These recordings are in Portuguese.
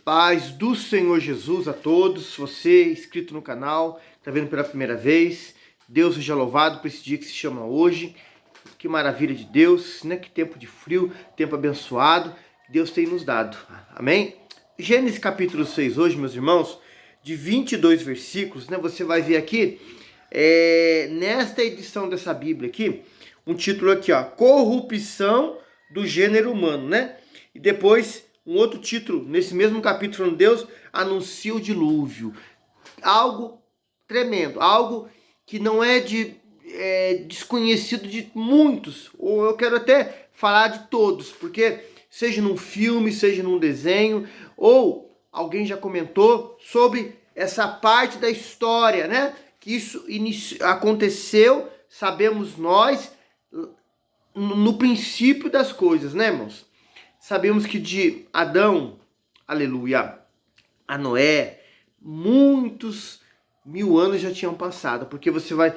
Paz do Senhor Jesus a todos, você inscrito no canal, está vendo pela primeira vez, Deus seja louvado por esse dia que se chama hoje, que maravilha de Deus, né? Que tempo de frio, tempo abençoado, que Deus tem nos dado, amém? Gênesis capítulo 6 hoje, meus irmãos, de 22 versículos, né? Você vai ver aqui, nesta edição dessa Bíblia aqui, um título aqui, ó, Corrupção do gênero humano, né? E depois um outro título, nesse mesmo capítulo, Deus anuncia o dilúvio. Algo tremendo, algo que não é desconhecido de muitos, ou eu quero até falar de todos, porque seja num filme, seja num desenho, ou alguém já comentou sobre essa parte da história, né? Que isso aconteceu, sabemos nós, no princípio das coisas, né, irmãos? Sabemos que de Adão, aleluia, a Noé, muitos mil anos já tinham passado, porque você vai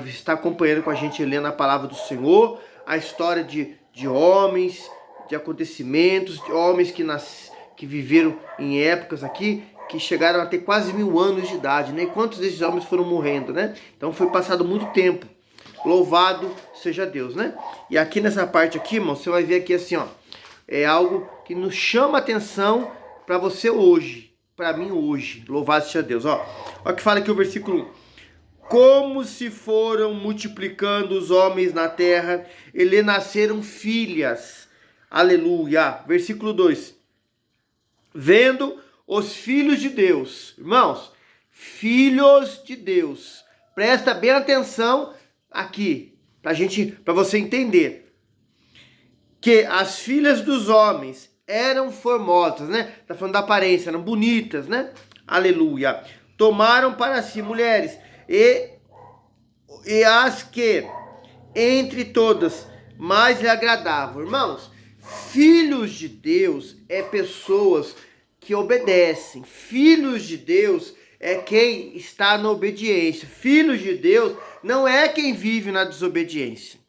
estar acompanhando com a gente, lendo a palavra do Senhor, a história de homens, de acontecimentos, de homens que viveram em épocas aqui, que chegaram a ter quase 1000 anos de idade, né? E quantos desses homens foram morrendo, né? Então foi passado muito tempo. Louvado seja Deus, né? E aqui nessa parte aqui, irmão, você vai ver aqui assim, ó, é algo que nos chama a atenção para você hoje, para mim hoje. Louvado seja Deus, ó. Olha o que fala aqui o versículo 1. Como se foram multiplicando os homens na terra, e lhe nasceram filhas. Aleluia. Versículo 2. Vendo os filhos de Deus. Irmãos, filhos de Deus. Presta bem atenção aqui, para você entender. Que as filhas dos homens eram formosas, né? Tá falando da aparência, eram bonitas, né? Aleluia. Tomaram para si mulheres e as que entre todas mais lhe agradavam. Irmãos, filhos de Deus é pessoas que obedecem. Filhos de Deus é quem está na obediência. Filhos de Deus não é quem vive na desobediência.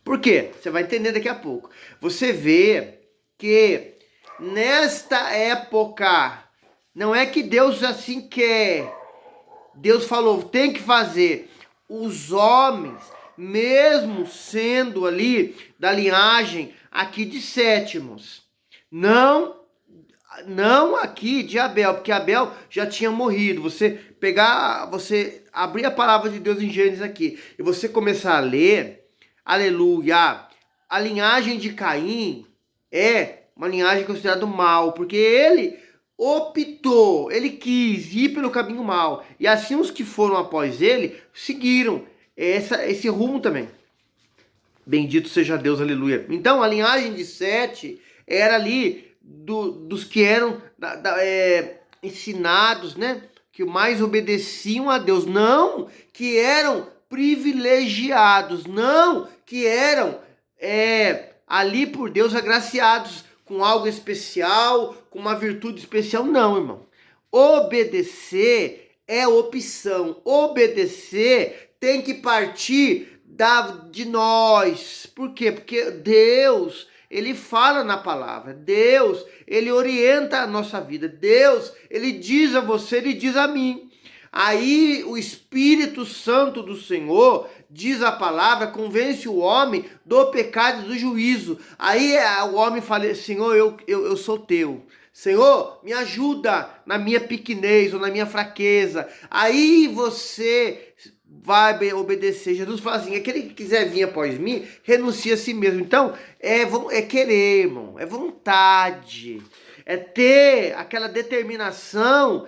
Por quê? Você vai entender daqui a pouco. Você vê que nesta época, não é que Deus assim quer. Deus falou, tem que fazer. Os homens, mesmo sendo ali da linhagem aqui de Sétimos, não aqui de Abel, porque Abel já tinha morrido. Você abrir a palavra de Deus em Gênesis aqui e você começar a ler, aleluia, a linhagem de Caim é uma linhagem considerada mal, porque ele optou, ele quis ir pelo caminho mal, e assim os que foram após ele seguiram esse rumo também. Bendito seja Deus, aleluia. Então a linhagem de Sete era ali dos que eram ensinados, né? Que mais obedeciam a Deus, não que eram privilegiados, não que eram ali por Deus agraciados com algo especial, com uma virtude especial, não, irmão. Obedecer é opção, obedecer tem que partir de nós. Por quê? Porque Deus, ele fala na palavra, Deus, ele orienta a nossa vida, Deus, ele diz a você, ele diz a mim. Aí o Espírito Santo do Senhor, diz a palavra, convence o homem do pecado e do juízo. Aí o homem fala, Senhor, eu sou teu. Senhor, me ajuda na minha pequenez ou na minha fraqueza. Aí você vai obedecer. Jesus fala assim, aquele que quiser vir após mim, renuncia a si mesmo. Então, é querer, irmão, é vontade, é ter aquela determinação,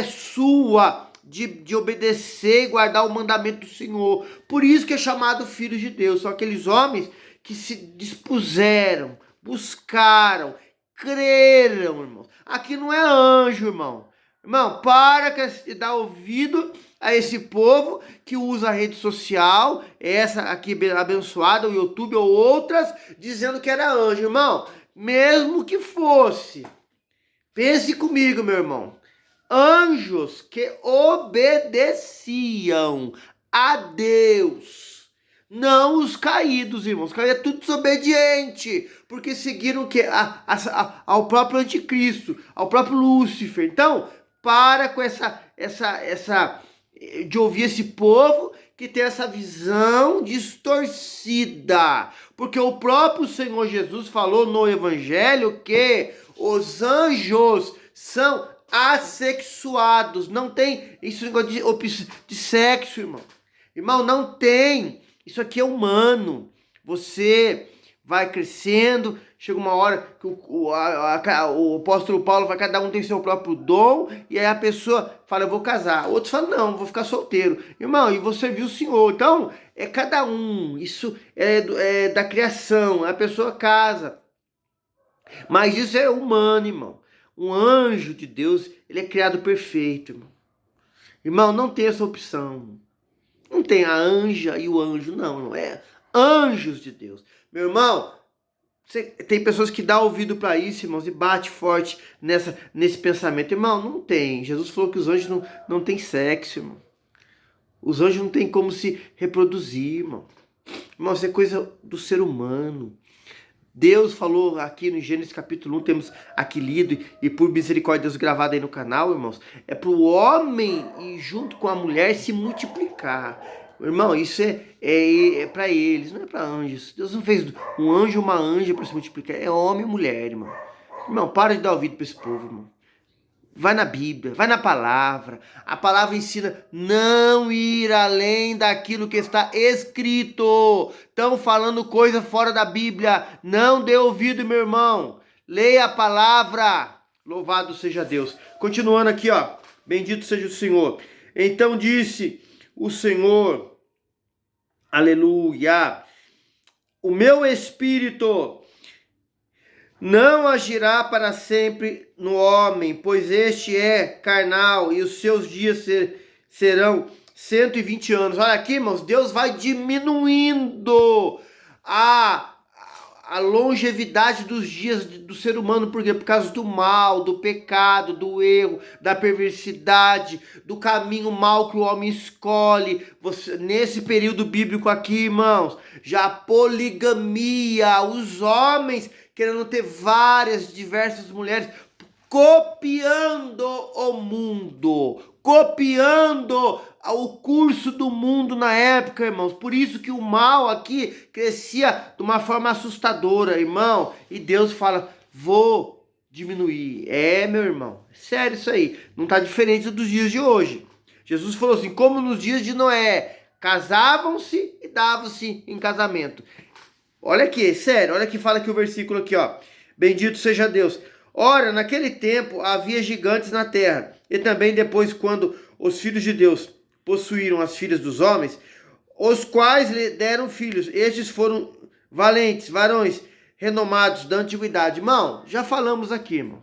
sua, de obedecer e guardar o mandamento do Senhor. Por isso que é chamado filhos de Deus. São aqueles homens que se dispuseram, buscaram, creram, irmão. Aqui não é anjo, irmão. Irmão, para de dar ouvido a esse povo que usa a rede social, essa aqui abençoada, o YouTube ou outras, dizendo que era anjo. Irmão, mesmo que fosse, pense comigo, meu irmão. Anjos que obedeciam a Deus Não os caídos, irmãos. Os caídos é tudo desobediente, porque seguiram o quê? Ao próprio anticristo, ao próprio Lúcifer. Então, para com de ouvir esse povo que tem essa visão distorcida. Porque o próprio Senhor Jesus falou no Evangelho que os anjos são assexuados. Não tem isso de sexo, irmão. Irmão, não tem. Isso aqui é humano. Você vai crescendo, chega uma hora que o apóstolo Paulo vai, cada um tem seu próprio dom, e aí a pessoa fala, eu vou casar. Outros falam, não, vou ficar solteiro. Irmão, e você viu o Senhor. Então, é cada um. Isso é da criação. A pessoa casa. Mas isso é humano, irmão. Um anjo de Deus, ele é criado perfeito, irmão. Irmão, não tem essa opção. Não tem a anja e o anjo, não é anjos de Deus. Meu irmão, tem pessoas que dão ouvido para isso, irmãos, e bate forte nesse pensamento. Irmão, não tem. Jesus falou que os anjos não têm sexo, irmão. Os anjos não têm como se reproduzir, irmão. Irmão, isso é coisa do ser humano. Deus falou aqui no Gênesis capítulo 1, temos aqui lido, e por misericórdia Deus gravado aí no canal, irmãos, é para o homem e junto com a mulher se multiplicar. Irmão, isso é para eles, não é para anjos. Deus não fez um anjo ou uma anja para se multiplicar, é homem e mulher, irmão. Irmão, para de dar ouvido para esse povo, irmão. Vai na Bíblia, vai na palavra. A palavra ensina não ir além daquilo que está escrito. Estão falando coisa fora da Bíblia. Não dê ouvido, meu irmão. Leia a palavra. Louvado seja Deus. Continuando aqui, ó. Bendito seja o Senhor. Então disse o Senhor, aleluia, o meu espírito não agirá para sempre no homem, pois este é carnal e os seus dias serão 120 anos. Olha aqui, irmãos, Deus vai diminuindo a longevidade dos dias do ser humano. Por quê? Por causa do mal, do pecado, do erro, da perversidade, do caminho mal que o homem escolhe. Nesse período bíblico aqui, irmãos, já a poligamia, os homens querendo ter diversas mulheres, copiando o mundo, copiando o curso do mundo na época, irmãos. Por isso que o mal aqui crescia de uma forma assustadora, irmão. E Deus fala, vou diminuir. Meu irmão, sério isso aí. Não está diferente dos dias de hoje. Jesus falou assim, como nos dias de Noé, casavam-se e davam-se em casamento. Olha aqui, sério, olha que fala aqui o versículo aqui, ó. Bendito seja Deus. Ora, naquele tempo havia gigantes na terra, e também depois quando os filhos de Deus possuíram as filhas dos homens, os quais lhe deram filhos. Estes foram valentes, varões, renomados da antiguidade. Irmão, já falamos aqui, irmão.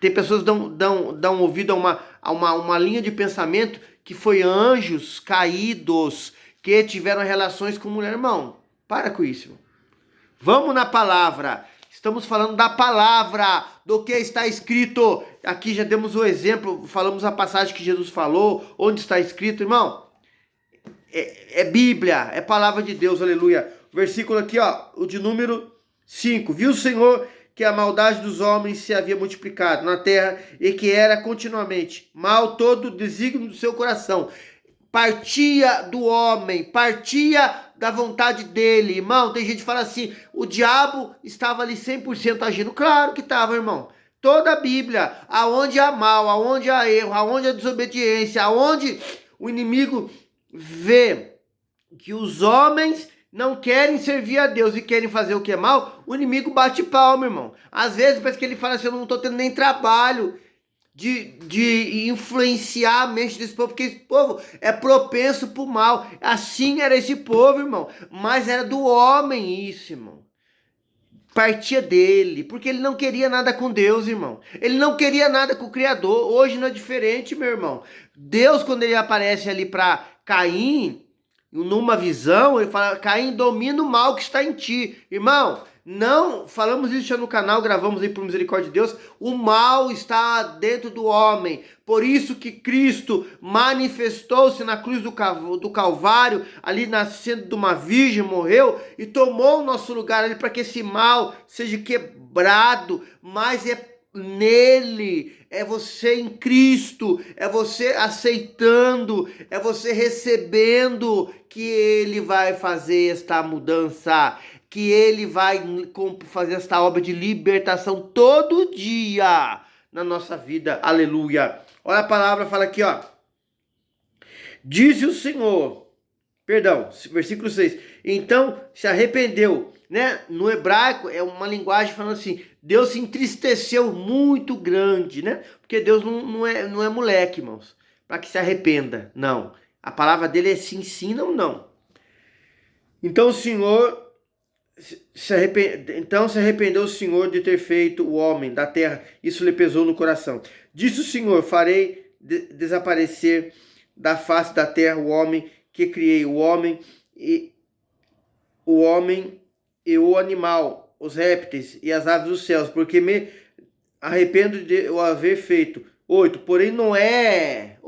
Tem pessoas que dão ouvido a uma linha de pensamento que foi anjos caídos que tiveram relações com mulher. Irmão, para com isso, irmão. Vamos na palavra. Estamos falando da palavra, do que está escrito. Aqui já demos o exemplo, falamos a passagem que Jesus falou, onde está escrito, irmão. É Bíblia, é palavra de Deus, aleluia. Versículo aqui, ó, o de número 5. Viu o Senhor que a maldade dos homens se havia multiplicado na terra e que era continuamente mal todo o desígnio do seu coração. Partia do homem, partia da vontade dele. Irmão, tem gente que fala assim, o diabo estava ali 100% agindo. Claro que estava, irmão. Toda a Bíblia, aonde há mal, aonde há erro, aonde há desobediência, aonde o inimigo vê que os homens não querem servir a Deus e querem fazer o que é mal, o inimigo bate palma, irmão. Às vezes parece que ele fala assim, eu não estou tendo nem trabalho de influenciar a mente desse povo, porque esse povo é propenso pro mal. Assim era esse povo, irmão, mas era do homem isso, irmão. Partia dele, porque ele não queria nada com Deus, irmão. Ele não queria nada com o Criador. Hoje não é diferente, meu irmão. Deus, quando ele aparece ali para Caim, numa visão, ele fala, Caim, domina o mal que está em ti. Irmão, não, falamos isso já no canal, gravamos aí por misericórdia de Deus, o mal está dentro do homem, por isso que Cristo manifestou-se na cruz do Calvário, ali nascendo de uma virgem, morreu e tomou o nosso lugar ali para que esse mal seja quebrado, mas é nele, é você em Cristo, é você aceitando, é você recebendo que ele vai fazer esta mudança, que ele vai fazer esta obra de libertação todo dia na nossa vida. Aleluia. Olha a palavra, fala aqui, ó. Disse o Senhor, perdão, versículo 6. Então se arrependeu, né? No hebraico é uma linguagem falando assim, Deus se entristeceu muito grande, né? Porque Deus não é moleque, irmãos, para que se arrependa, não. A palavra dele é sim, sim, não, não. Então o Senhor se arrependeu o Senhor de ter feito o homem da terra, isso lhe pesou no coração. Disse o Senhor, farei desaparecer da face da terra o homem que criei, o homem e o animal, os répteis e as aves dos céus, porque me arrependo de o haver feito. 8. Porém Noé,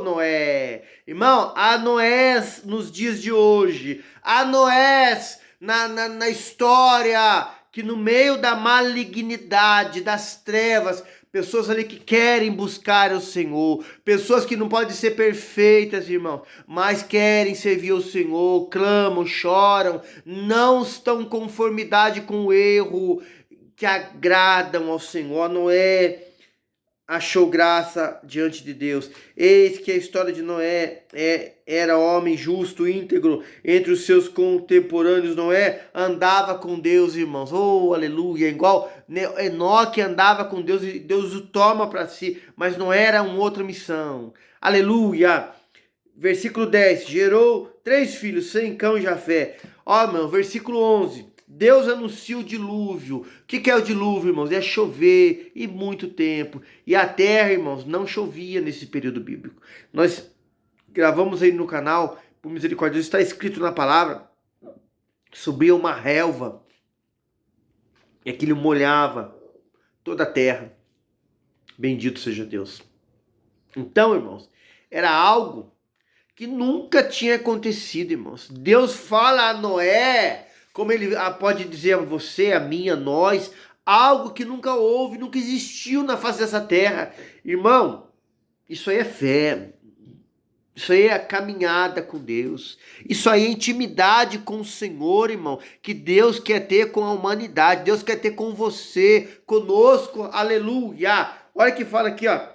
Noé, irmão, há Noés nos dias de hoje, há Noés na história, que no meio da malignidade, das trevas, pessoas ali que querem buscar o Senhor, pessoas que não podem ser perfeitas, irmão, mas querem servir o Senhor, clamam, choram, não estão em conformidade com o erro, que agradam ao Senhor. Noé achou graça diante de Deus. Eis que a história de Noé era homem justo, íntegro, entre os seus contemporâneos. Noé andava com Deus, irmãos. Oh, aleluia! Igual Enoque andava com Deus e Deus o toma para si, mas não era uma outra missão. Aleluia! Versículo 10. Gerou 3 filhos, Sem, Cão e Jafé. Ó, meu, versículo 11. Deus anuncia o dilúvio. O que é o dilúvio, irmãos? É chover e muito tempo. E a terra, irmãos, não chovia nesse período bíblico. Nós gravamos aí no canal, por misericórdia, está escrito na palavra, subia uma relva e aquilo molhava toda a terra. Bendito seja Deus. Então, irmãos, era algo que nunca tinha acontecido, irmãos. Deus fala a Noé, como ele pode dizer a você, a mim, a nós, algo que nunca houve, nunca existiu na face dessa terra. Irmão, isso aí é fé, isso aí é a caminhada com Deus, isso aí é intimidade com o Senhor, irmão, que Deus quer ter com a humanidade, Deus quer ter com você, conosco, aleluia. Olha que fala aqui, ó,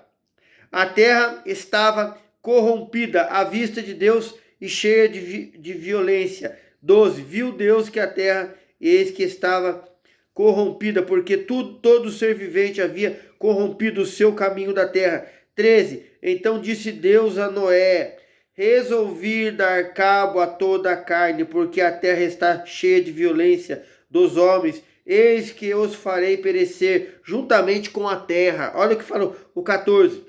a terra estava corrompida à vista de Deus e cheia de violência. 12. Viu Deus que a terra, eis que estava corrompida, porque todo ser vivente havia corrompido o seu caminho da terra. 13. Então disse Deus a Noé, resolvi dar cabo a toda a carne, porque a terra está cheia de violência dos homens. Eis que os farei perecer juntamente com a terra. Olha o que falou o 14.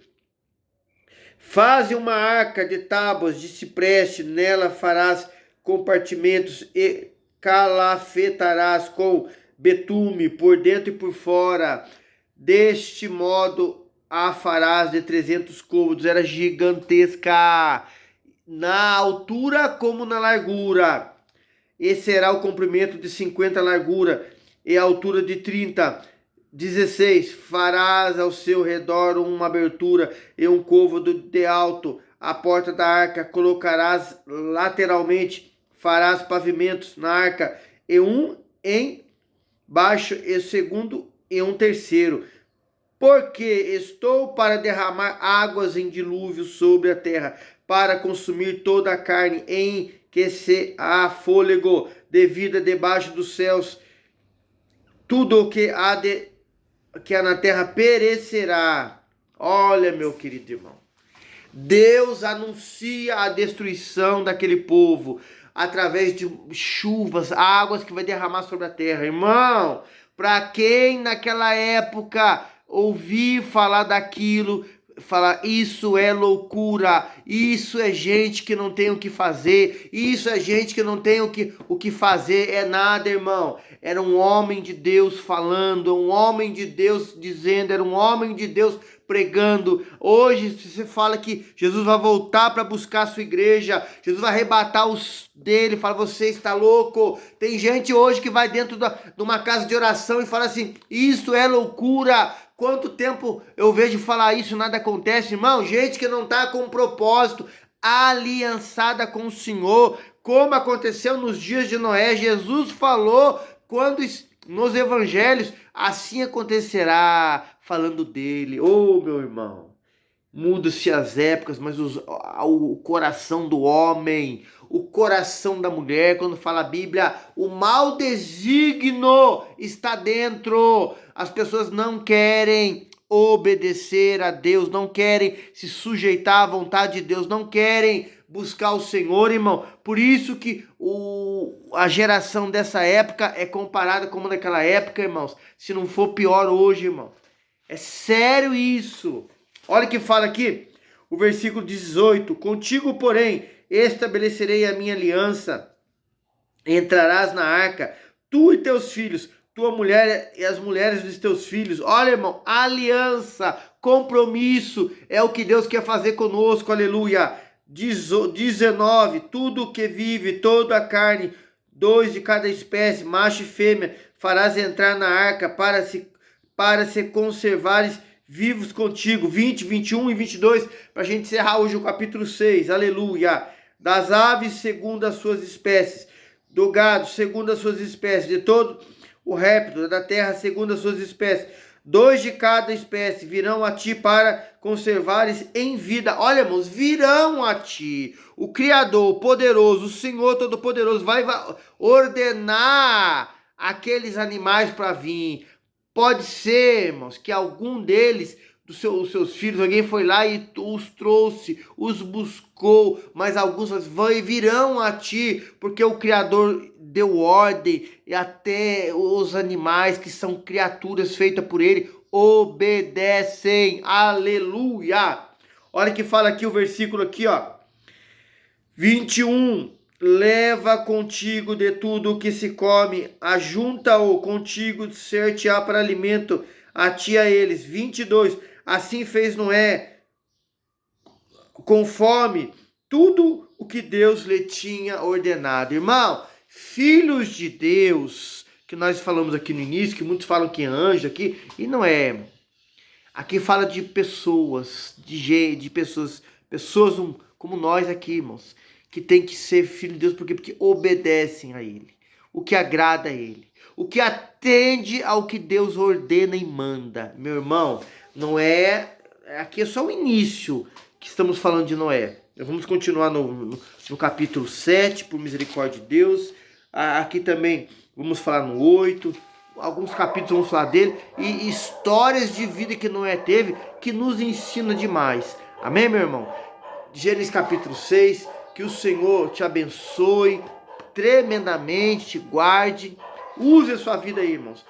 Faze uma arca de tábuas de cipreste, nela farás compartimentos e calafetarás com betume por dentro e por fora. Deste modo a farás de 300 côvados. Era gigantesca, na altura como na largura. E será o comprimento de 50 largura e a altura de 30. 16. Farás ao seu redor uma abertura e um côvado de alto. A porta da arca colocarás lateralmente. Farás pavimentos na arca, e um em baixo, e o segundo e um terceiro. Porque estou para derramar águas em dilúvio sobre a terra, para consumir toda a carne em que se há fôlego de vida debaixo dos céus. Tudo o que há na terra perecerá. Olha, meu querido irmão, Deus anuncia a destruição daquele povo através de chuvas, águas que vai derramar sobre a terra. Irmão, para quem naquela época ouvir falar daquilo, falar, isso é loucura, isso é gente que não tem o que fazer, isso é gente que não tem o que fazer, é nada, irmão. Era um homem de Deus falando, um homem de Deus dizendo, era um homem de Deus pregando. Hoje você fala que Jesus vai voltar para buscar a sua igreja, Jesus vai arrebatar os dele, fala, você está louco. Tem gente hoje que vai dentro de uma casa de oração e fala assim, isso é loucura. Quanto tempo eu vejo falar isso, nada acontece, irmão? Gente que não está com um propósito, aliançada com o Senhor, como aconteceu nos dias de Noé. Jesus falou quando nos evangelhos, assim acontecerá, falando dele. Ô, meu irmão, mudam-se as épocas, mas o coração do homem, o coração da mulher, quando fala a Bíblia, o mau desígnio está dentro. As pessoas não querem obedecer a Deus, não querem se sujeitar à vontade de Deus, não querem buscar o Senhor, irmão. Por isso que a geração dessa época é comparada com daquela época, irmãos. Se não for pior hoje, irmão. É sério isso. Olha o que fala aqui, o versículo 18. Contigo, porém, estabelecerei a minha aliança. Entrarás na arca, tu e teus filhos, tua mulher e as mulheres dos teus filhos. Olha, irmão, aliança, compromisso, é o que Deus quer fazer conosco, aleluia. 19, tudo que vive, toda a carne, 2 de cada espécie, macho e fêmea, farás entrar na arca para se conservares vivos contigo. 20, 21 e 22, para a gente encerrar hoje o capítulo 6, aleluia. Das aves segundo as suas espécies, do gado segundo as suas espécies, de todo o réptil da terra segundo as suas espécies, 2 de cada espécie virão a ti para conservares em vida. Olha, irmãos, virão a ti. O Criador, o poderoso, o Senhor Todo-Poderoso vai ordenar aqueles animais para vir. Pode ser, irmãos, que algum deles, os seus filhos, alguém foi lá e os trouxe, os buscou, mas alguns virão a ti, porque o Criador deu ordem, e até os animais que são criaturas feitas por ele, obedecem, aleluia. Olha que fala aqui o versículo aqui, ó, 21, leva contigo de tudo o que se come, ajunta-o contigo, ser-te-á para alimento, a ti a eles. 22, assim fez Noé, conforme tudo o que Deus lhe tinha ordenado. Irmão, filhos de Deus, que nós falamos aqui no início, que muitos falam que é anjo aqui, e não é. Aqui fala de pessoas, de pessoas como nós aqui, irmãos, que tem que ser filho de Deus, porque obedecem a Ele, o que agrada a Ele, o que atende ao que Deus ordena e manda. Meu irmão, não é, aqui é só o início que estamos falando de Noé. Vamos continuar no capítulo 7, por misericórdia de Deus. Aqui também vamos falar no 8, alguns capítulos vamos falar dele, e histórias de vida que Noé teve, que nos ensina demais. Amém, meu irmão? Gênesis capítulo 6, que o Senhor te abençoe tremendamente, te guarde, use a sua vida aí, irmãos.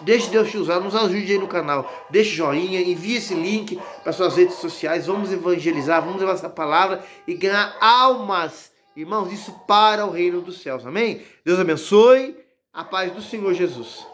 Deixe Deus te usar, nos ajude aí no canal, deixe joinha, envie esse link para suas redes sociais, vamos evangelizar, vamos levar essa palavra e ganhar almas, irmãos, isso para o reino dos céus, amém? Deus abençoe, a paz do Senhor Jesus.